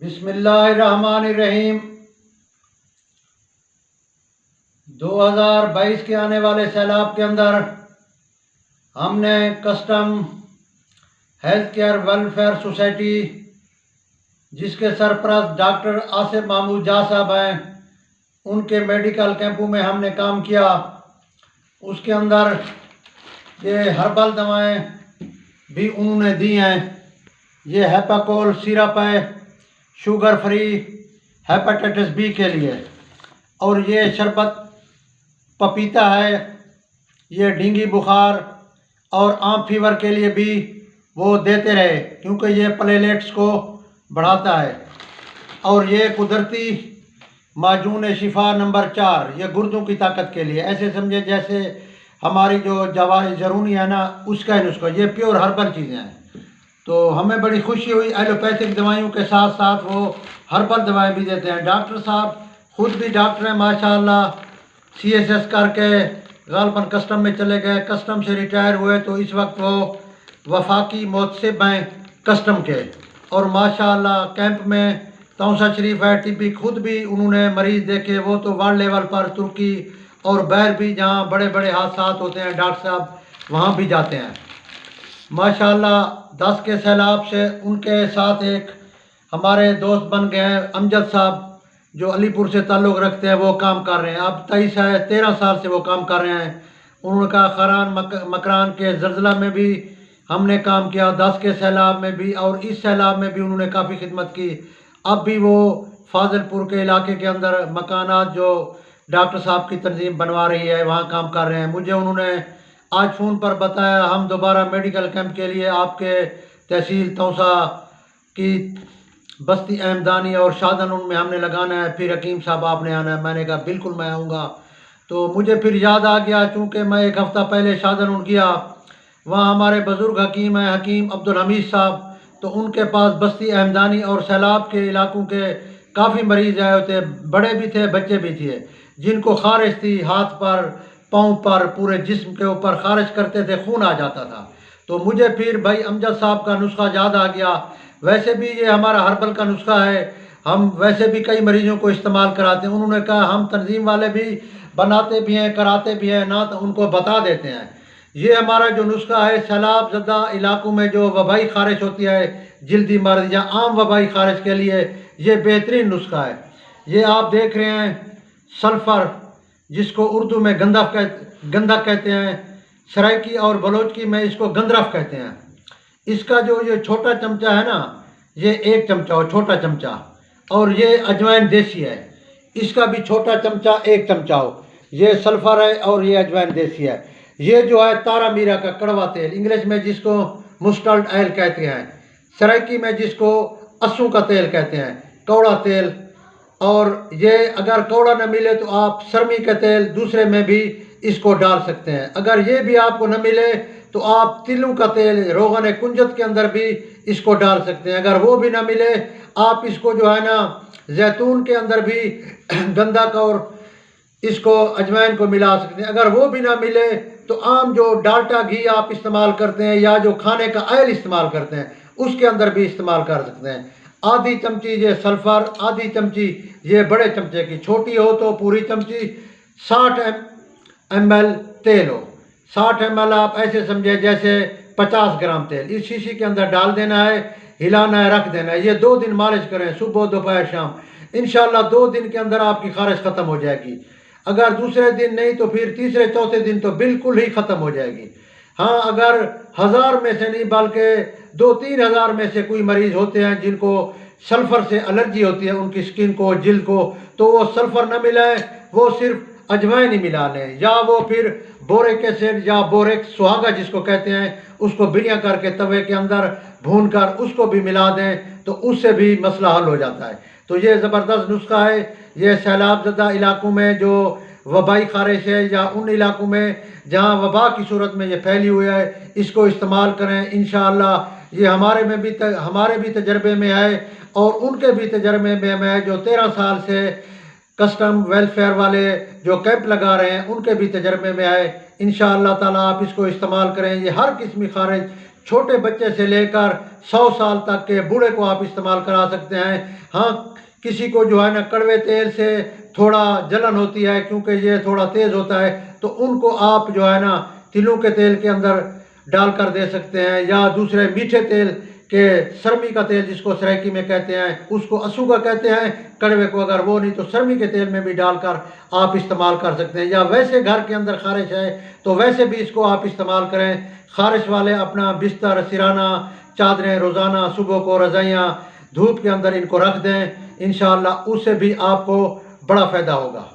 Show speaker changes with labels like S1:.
S1: बिस्मिल्लाहिर्रहमानिर्रहीम। 2022 के आने वाले सैलाब के अंदर हमने custom health care welfare society, जिसके सरपरस्त डॉक्टर आसिफ महमूद जा साहब हैं, उनके मेडिकल कैंपों में हमने काम किया। उसके अंदर ये हर्बल दवाएं भी उन्होंने दी हैं। ये हेपाकोल सिरप है शुगर फ्री हेपेटाइटिस बी के लिए, और ये शरबत पपीता है, ये डेंगू बुखार और आम फीवर के लिए भी वो देते रहे, क्योंकि ये प्लेटलेट्स को बढ़ाता है। और ये कुदरती माजून शिफा नंबर 4, ये गुर्दों की ताकत के लिए, ऐसे समझे जैसे हमारी जो जवाई जरूनी है ना, उसका नुस्खा। ये प्योर हर्बल चीज़ें हैं। तो हमें बड़ी खुशी हुई। एलोपैथिक दवाइयों के साथ साथ वो हर्बल दवाएं भी देते हैं। डॉक्टर साहब खुद भी डॉक्टर हैं माशाल्लाह, CSS करके गालबन कस्टम में चले गए, कस्टम से रिटायर हुए, तो इस वक्त वो वफाकी मोहतसिब हैं कस्टम के। और माशाल्लाह कैंप में तौसा शरीफ है, टीबी खुद भी उन्होंने मरीज़ देखे। वो तो वर्ल्ड लेवल पर तुर्की और बाहर भी जहाँ बड़े बड़े हादसा होते हैं, डॉक्टर साहब वहाँ भी जाते हैं माशाल्लाह। 10 के सैलाब से उनके साथ एक हमारे दोस्त बन गए हैं अमजद साहब, जो अलीपुर से ताल्लुक़ रखते हैं। वो काम कर रहे हैं, अब 13 साल से वो काम कर रहे हैं। उन्होंने कहा खरान मकरान के ज़लज़ला में भी हमने काम किया, 10 के सैलाब में भी, और इस सैलाब में भी उन्होंने काफ़ी खिदमत की। अब भी वो फाजिलपुर के इलाके के अंदर मकानात जो डॉक्टर साहब की तंजीम बनवा रही है, वहाँ काम कर रहे हैं। मुझे उन्होंने आज फ़ोन पर बताया, हम दोबारा मेडिकल कैंप के लिए आपके तहसील तौसा की बस्ती अहमदानी और शाहजहां में हमने लगाना है, फिर हकीम साहब आपने आना है। मैंने कहा बिल्कुल मैं आऊँगा। तो मुझे फिर याद आ गया, चूँकि मैं एक हफ़्ता पहले शाहजहां गया, वहाँ हमारे बुज़ुर्ग हकीम हैं हकीम अब्दुल हमीद साहब, तो उनके पास बस्ती अहमदानी और सैलाब के इलाकों के काफ़ी मरीज़ आए होते, बड़े भी थे बच्चे भी थे, जिनको खारिश थी, हाथ पर पाँव पर पूरे जिस्म के ऊपर खारिश करते थे, खून आ जाता था। तो मुझे फिर भाई अमजद साहब का नुस्खा याद आ गया। वैसे भी ये हमारा हर्बल का नुस्खा है, हम वैसे भी कई मरीजों को इस्तेमाल कराते हैं। उन्होंने कहा हम तंजीम वाले भी बनाते भी हैं, कराते भी हैं ना, तो उनको बता देते हैं। ये हमारा जो नुस्खा है, सैलाब ज़दा इलाकों में जो वबाई खारिश होती है, जल्दी मर्द या आम वबाई खारिश के लिए ये बेहतरीन नुस्खा है। ये आप देख रहे हैं सल्फ़र, जिसको उर्दू में गंदक कहते हैं, सराइकी और बलोचकी में इसको गंदरफ कहते हैं। इसका जो ये छोटा चमचा है ना, ये 1 चमचा हो, छोटा चमचा, और ये अजवाइन देसी है, इसका भी छोटा चमचा 1 चमचा हो। ये सल्फ़र है और ये अजवाइन देसी है। ये जो है तारा मीरा का कड़वा तेल, इंग्लिश में जिसको मस्टर्ड ऑयल कहते हैं, सराइकी में जिसको अस्सू का तेल कहते हैं, कौड़ा तेल। और ये अगर कौड़ा न मिले तो आप सरमी का तेल दूसरे में भी इसको डाल सकते हैं। अगर ये भी आपको न मिले तो आप तिलों का तेल रोगन कुंजत के अंदर भी इसको डाल सकते हैं। अगर वो भी ना मिले, आप इसको जो है ना जैतून के अंदर भी गंधक और इसको अजवाइन को मिला सकते हैं। अगर वो भी ना मिले तो आम जो डाल्टा घी आप इस्तेमाल करते हैं या जो खाने का ऑयल इस्तेमाल करते हैं, उसके अंदर भी इस्तेमाल कर सकते हैं। आधी चमची ये सल्फ़र, आधी चमची ये बड़े चमचे की, छोटी हो तो पूरी चमची। 60 ml तेल हो, 60 ml आप ऐसे समझे जैसे 50 ग्राम तेल इस शीशी के अंदर डाल देना है, हिलाना है, रख देना है। ये 2 दिन मालिश करें, सुबह दोपहर शाम। इंशाल्लाह 2 दिन के अंदर आपकी खारिश ख़त्म हो जाएगी। अगर दूसरे दिन नहीं तो फिर तीसरे चौथे दिन तो बिल्कुल ही ख़त्म हो जाएगी। हाँ, अगर 1000 में से नहीं बल्कि 2-3 हज़ार में से कोई मरीज़ होते हैं जिनको सल्फ़र से एलर्जी होती है, उनकी स्किन को, जिल्द को, तो वो सल्फ़र न मिलाएं, वो सिर्फ अजवाइन ही मिला लें, या वो फिर बोरिक एसिड या बोरिक सुहागा जिसको कहते हैं, उसको बिरिया करके तवे के अंदर भून कर उसको भी मिला दें, तो उससे भी मसला हल हो जाता है। तो ये ज़बरदस्त नुस्खा है। ये सैलाब ज़दा इलाकों में जो वबाई खारिश है या उन इलाकों में जहाँ वबा की सूरत में ये फैली हुई है, इसको इस्तेमाल करें। इंशाअल्लाह ये हमारे भी तजर्बे में है और उनके भी तजर्बे में है, जो 13 साल से कस्टम वेलफेयर वाले जो कैंप लगा रहे हैं, उनके भी तजर्बे में है। इंशाअल्लाह ताला आप इसको इस्तेमाल करें। ये हर किस्म की खारिश, छोटे बच्चे से लेकर 100 साल तक के बूढ़े को आप इस्तेमाल करा सकते हैं। हाँ, किसी को जो है ना कड़वे तेल से थोड़ा जलन होती है क्योंकि ये थोड़ा तेज़ होता है, तो उनको आप जो है ना तिलों के तेल के अंदर डालकर दे सकते हैं, या दूसरे मीठे तेल के सरमी का तेल जिसको सराइकी में कहते हैं, उसको असुगा कहते हैं, कड़वे को अगर वो नहीं तो सरमी के तेल में भी डालकर आप इस्तेमाल कर सकते हैं। या वैसे घर के अंदर खारिश है तो वैसे भी इसको आप इस्तेमाल करें। खारिश वाले अपना बिस्तर, सिराना, चादरें रोज़ाना सुबह को रज़ाइयाँ धूप के अंदर इनको रख दें, इंशाअल्लाह उससे भी आपको बड़ा फ़ायदा होगा।